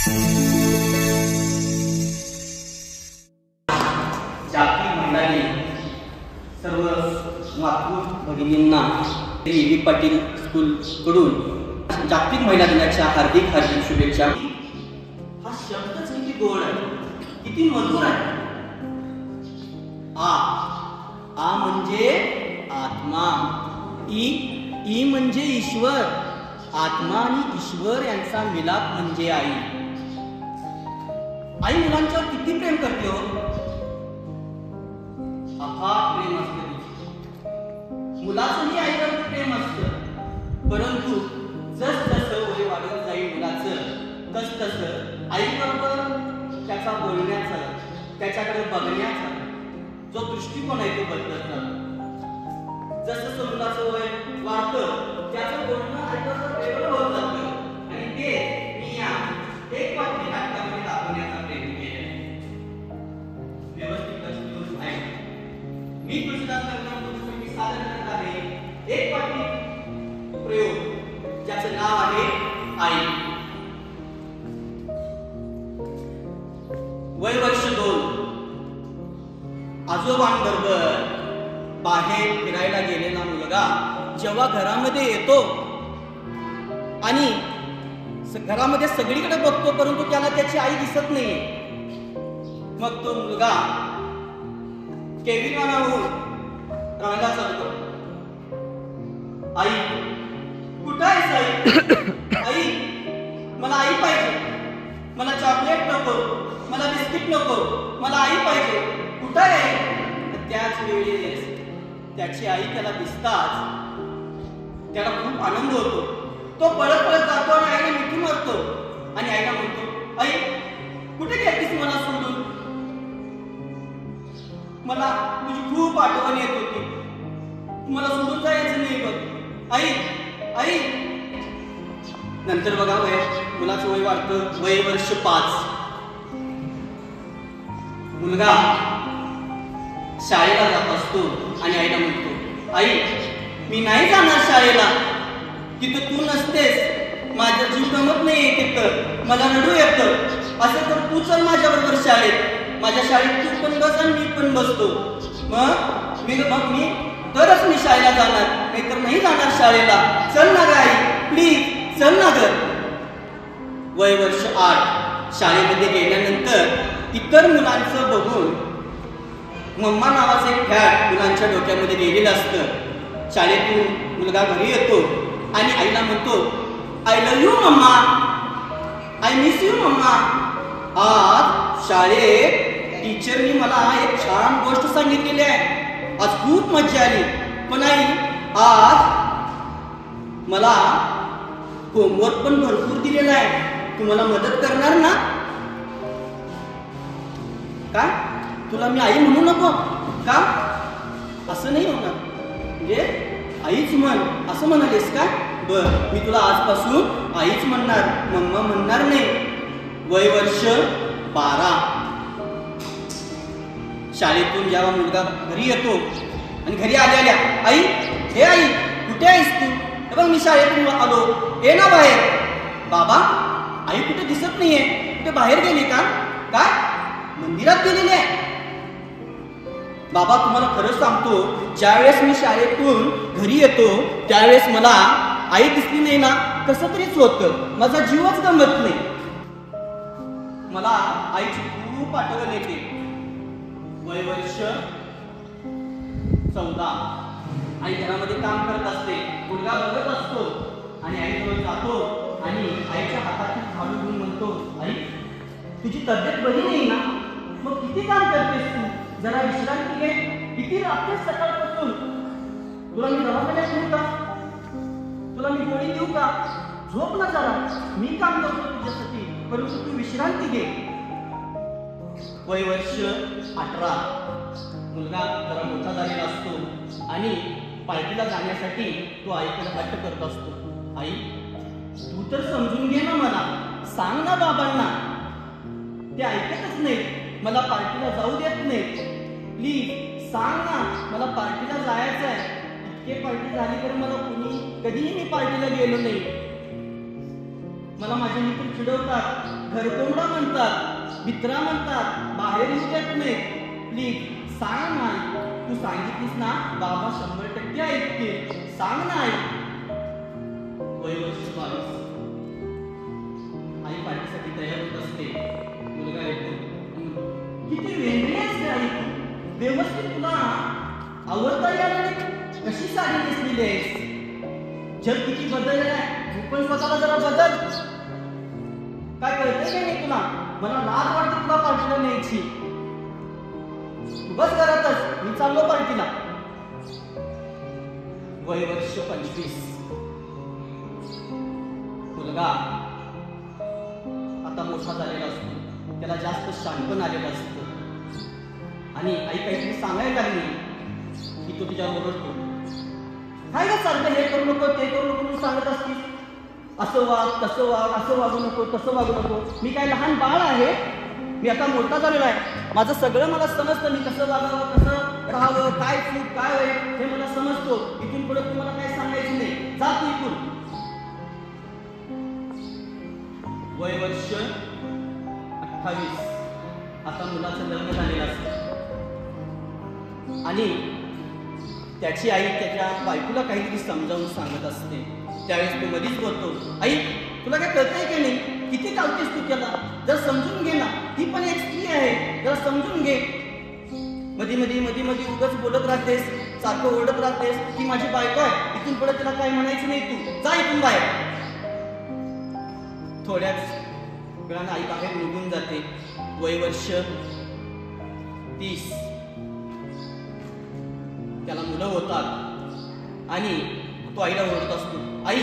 जागतिक महिला दिन सर्व मातृ भगिनींना वी पाटील स्कूल कडून जागतिक महिला दिनाच्या हार्दिक हार्दिक शुभेच्छा। हा शब्दच किती गोड आहे, किती मधुर आहे। आ म्हणजे आत्मा, ई म्हणजे ईश्वर। आत्मा आणि ईश्वर यांचा मिलाप म्हणजे आई। आई मुलांच्यावर किती प्रेम करते हो, अफाट प्रेम असते। मुलाचंही आईवर प्रेम असतं, परंतु जसं वय वाढत जाईल मुलाचं तसं आईबरोबर त्याचा बोलण्याचा, त्याच्याकडे बघण्याचा जो दृष्टिकोन आहे तो बदलत जातो। जसं मुलाचं वय वाढतं त्याचं बोलणं आईबरोबर वेगळं होत जातं आणि ते मी या एक वाक्य नाटकामध्ये दाखवण्याचा प्रयत्न केला। व्यवस्थित दृष्टिकोन आहे। मी तुळशीदास तुमच्यासाठी सादर करत आहे एक वाक्य प्रयोग ज्याचं नाव आहे आई। वय वर्ष 2, आजोबांबरोबर बाहेर फिरायला गेलेला मुलगा जेव्हा घरामध्ये येतो आणि घरामध्ये सगळीकडे बघतो, परंतु त्याला त्याची आई दिसत नाही। मग तो मुलगा केविलवानाहून रडायला चालतो, आई कुठं आहेस आई? आई मला आई पाहिजे, मला चॉकलेट नको, मला बिस्किट नको, मला आई पाहिजे, कुठं आहे? त्याच वेळेस त्याची आई त्याला दिसताच त्याला खूप आनंद होतो। तो पळत पळत जातो आणि आईला मिठी मारतो आणि आईला म्हणतो, आई कुठे गेलीस मला सोडून? मला तुझी खूप आठवण येत होती, मला सोडून जायचं नाही बघ आई। आई नंतर बघा मुलाचं वय वाढतं, वय वर्ष 5। मुलगा शाळेला जात असतो आणि आईला म्हणतो, आई मी नाही जाणार शाळेला, तिथं तू नसतेस, माझा जीव गमत नाही तिथं, मला रडू येतं। असं तर तू चल माझ्या बरोबर शाळेत, माझ्या शाळेत तू पण बस आणि मी पण बसतो, मग मी तरच मी शाळेला जाणार, नाहीतर नाही जाणार शाळेला। चल ना ग आई, प्लीज चल ना ग। वय वर्ष 8, शाळेमध्ये गेल्यानंतर इतर मुलांचं बघून मम्मा नावाचं एक फॅट मुलांच्या डोक्यामध्ये गेलेलं असतं। शाळेतून मुलगा घरी येतो आणि आईला म्हणतो, I love you mama, I miss you mama. आज शाळेत टीचरनी मला एक छान गोष्ट सांगितलेली आहे, आज खूप मजा आली, पण आई आज मला होमवर्क पण भरपूर दिलेला आहे, तू मला मदत करणार ना? काय तुला मी आई म्हणू नको का? असं नाही होणार, म्हणजे आईच म्हण असं म्हणालीस का? बर मी तुला आजपासून आईच म्हणणार, मम्मा म्हणणार नाही। वय वर्ष 12, शाळेतून जेव्हा मुलगा घरी येतो आणि घरी आल्या आई, हे आई कुठे आहेस तू? हे बघ मी शाळेतून आलो, ये ना बाहेर। बाबा आई कुठे दिसत नाहीये, कुठे बाहेर गेली का? काय मंदिरात गेलेली आहे? बाबा तुम्हाला खरंच सांगतो, ज्यावेळेस मी शाळेतून घरी येतो त्यावेळेस मला आई दिसली नाही ना, कसं तरीच होतं, माझा जीवच गमत नाही, मला आईची खूप आठवण येते। वय वर्ष 14, आई घरामध्ये काम करत असते, मुलगा बघत असतो आणि आईजवळ जातो आणि आईच्या हातातून झाडू घेऊन म्हणतो, आई तुझी तब्येत बरी नाही ना, मग किती काम करतेस तू? जरा विश्रांती घे, किती रात्री सकाळपासून, तुला मी दवाखान्यात नेऊ का? तुला मी गोळी देऊ का? झोप ना जरा, मी काम करतो तुझ्यासाठी, परंतु तू विश्रांती घे। वय वर्ष 18, मुलगा जरा मोठा झालेला असतो आणि पार्टीला जाण्यासाठी तो आईकडे हट्ट करत असतो, आई तू तर समजून घे ना, मला सांग ना बाबांना। ते ऐकतच नाही, मला पार्टीला जाऊ देत नाही, प्लीज सांग ना, मला पार्टीला जायचं आहे। इतके पार्टी झाली तर मला कधीही मी पार्टीला गेलो नाही, मला माझे मित्र चिडवतात, घरकोंबडा म्हणतात, मित्रा म्हणतात, बाहेर येऊ देत नाही. प्लीज सांग ना, तू सांगितलीस ना बाबा 100% ऐकतील. सांग ना आई. वय वर्ष 22. आई पाठीसाठी तयार होत असते. मुलगा येतो. किती वेगळी असते आई तू. व्यवस्थित तुला आवडता याला कशी साडी नेसलेली आहेस. जग किती बदललेलं आहे. तू पण स्वतःला जरा बदल. काय कळतंय का नाही तुला. मला लाज वाटते तुला पार्टीला न्यायची. तू बस घरातच, मी चाललो पार्टीला. वय वर्ष 25. मुलगा आता मोठा झालेला असतो. त्याला जास्त शाणपण आलेलं असतं आणि आई काहीतरी सांगायला लागली की तो तुझ्यावर ओरडतो. काय का सारखं हे करू नको ते करू नको म्हणून सांगत असतीस. असं वाग तसं वाग, असं वागू नको तसं वागू नको. मी काय लहान बाळ आहे. मी आता मोठा झालेला आहे. माझं सगळं मला समजतं. मी कसं वागावं, कसं राहावं, काय चूक काय होय हे मला समजतो. इथून पुढे तुम्हाला काय सांगायचं नाही. जा तू इथून. वय वर्ष 28. आता मुलाचं लग्न झालेलं असतं आणि त्याची आई त्याच्या बायकोला काहीतरी समजावून सांगत असते. त्यावेळेस तो मधीच बोलतो, आई तुला काय कळतंय की नाही. किती चालतेस तू त्याला. जर समजून घे ना. ती पण एक स्त्री आहे. जरा समजून घे. मधी मधी उगाच बोलत राहतेस. सारखं ओरडत राहतेस. ती माझी बायको आहे. इथून पुढे तिला काय म्हणायचं नाही. तू जा इथून बाहेर. थोड्याच वेळानं आई बाहेर निघून जाते. वय वर्ष 30. त्याला मुलं होतात आणि तो आईला ओरडत असतो, आई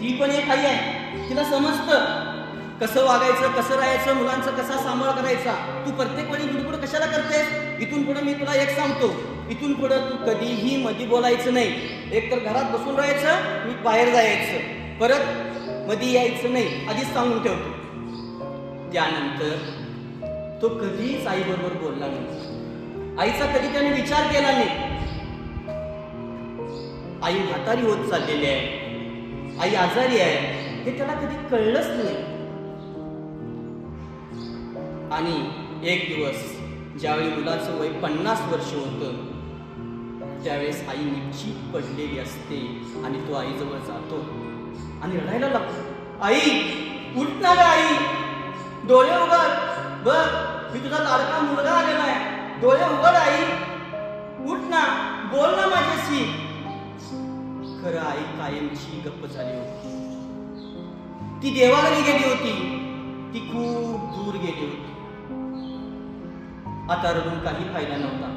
ती पण एक आई आहे. तिला समजतं कसं वागायचं, कसं राहायचं, मुलांचा कसा सांभाळ करायचा. तू प्रत्येक वेळी गुडगुड कशाला करतेस. इथून पुढे मी तुला एक सांगतो. इथून पुढे तू कधीही मध्ये बोलायचं नाही. एक तर घरात बसून राहायचं, मी बाहेर जायचं. परत मध्ये यायचं नाही. आधीच सांगून ठेवतो. त्यानंतर तो कधीच आई बरोबर बोलला नाही. आईचा कधी त्याने विचार केला नाही. आई म्हातारी होत चाललेली आहे. आई आजारी आहे हे त्याला कधी कळलंच नाही. आणि एक दिवस ज्यावेळी मुलाचं वय 50 वर्ष होतं त्यावेळेस आई निश्चित पडलेली असते आणि तो आईजवळ जातो आणि रडायला लागतो. आई उठ ना ग आई. डोळे उघड. बघ मी तुझा लाडका मुलगा आलेला आहे. डोळे उघड आई. उठ ना. बोल ना माझ्याशी. खरं आई कायमची गप्प झाली होती. ती देवाघरी गेली होती. ती खूप दूर गेली होती. आता रडून काही फायदा नव्हता.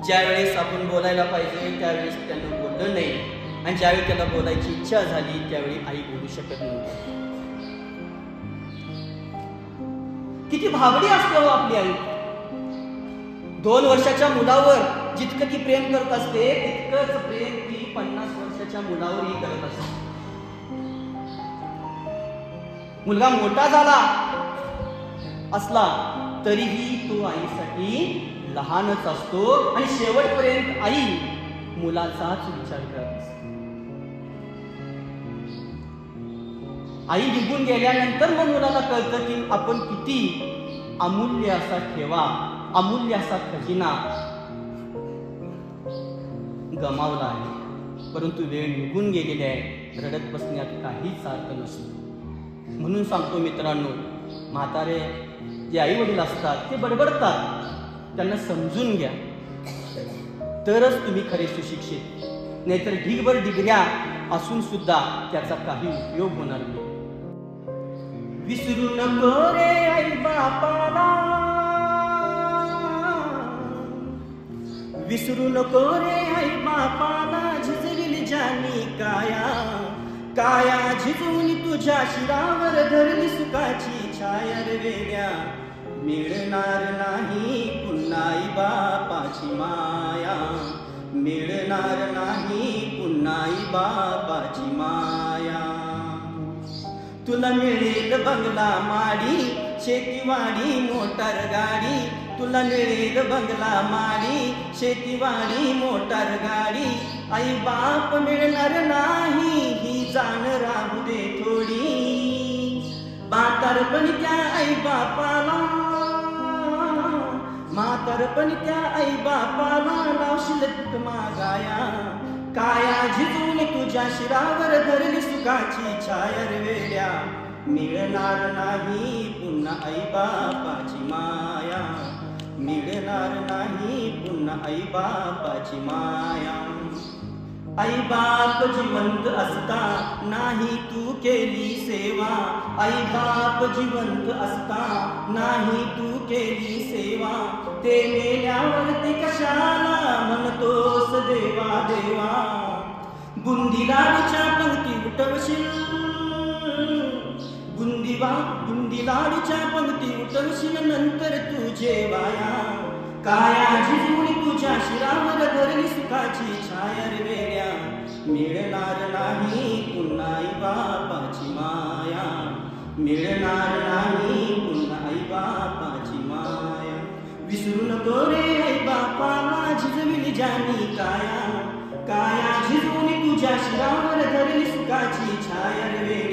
ज्यावेळेस आपण बोलायला पाहिजे त्यावेळेस त्यानं बोललं नाही आणि ज्यावेळी त्याला बोलायची इच्छा झाली त्यावेळी आई बोलू शकत नव्हती. किती भाबडी असते हो आपली आई. 2 वर्षाच्या मुलावर जितकं ती प्रेम करत असते तितकंच प्रेम ती 50 वर्षाच्या मुलावरही करत असते. मुलगा मोठा झाला असला तरीही तो आईसाठी लहानच असतो आणि शेवटपर्यंत आई मुलाचाच विचार करत असते. आई निघून गेल्यानंतर मग मुलाला कळतं की आपण किती अमूल्य असा ठेवा, अमूल्य असा खजिना गमावला आहे. परंतु वेळ निघून गेलेली आहे. रडत बसण्यात काहीच अर्थ नसतो. म्हणून सांगतो मित्रांनो, म्हातारे जे आई वडील असतात ते बडबडतात. त्यांना समजून घ्या तरच तुम्ही खरे सुशिक्षित. नाहीतर ढीगभर डिग्र्या असून सुद्धा त्याचा काही उपयोग होणार नाही. विसरू नको रे आई बापाला. विसरू नको रे आई बापाला. झिजविल जानी काया, काया झिजवून तुझ्या शिरावर धरली सुखाची छाया रे वेड्या. मिळणार नाही पुन्हा आई बापाची माया. मिळणार नाही पुन्हा आई बापाची माया. तुला मिळेल बंगला माडी, शेतीवाडी मोटार गाडी. तुला मिळेल बंगला माडी, शेतीवाडी मोटार गाडी. आई बाप मिळणार नाही ही जाण राहू दे थोडी. म्हातारपणी त्या आई बापाला, म्हातारपणी त्या आई बापाला लावशील तूक मागाया. काया झिजून तुझ्या शिरावर धरली सुखाची छायर वेड्या. मिळणार नाही पुन्हा आई बापाची माया, मिळणार नाही पुन्हा आई बापाची माया. आई बाप जिवंत असता नाही तू केली सेवा, आई बाप जिवंत असता नाही तू केली सेवा. ते मेल्यावरती कशाला म्हणतोस देवा देवा. बुंदी लाडूच्या पंक्ती उठवशील, बुंदी लाडूच्या पंक्ती उठवशील नंतर तू जेवाया. काया झिजून तुझ्या शिरावर धरली सुखाची छायर वेड्या. मिळणार नाही पुन्हा आई बापाची माया, मिळणार नाही पुन्हा आई बापाची माया. विसरू नको रे आई बापाला झिजविली ज्यानी काया. काया झिजून तुझ्या शिरावर धरली सुखाची छायर वेड्या.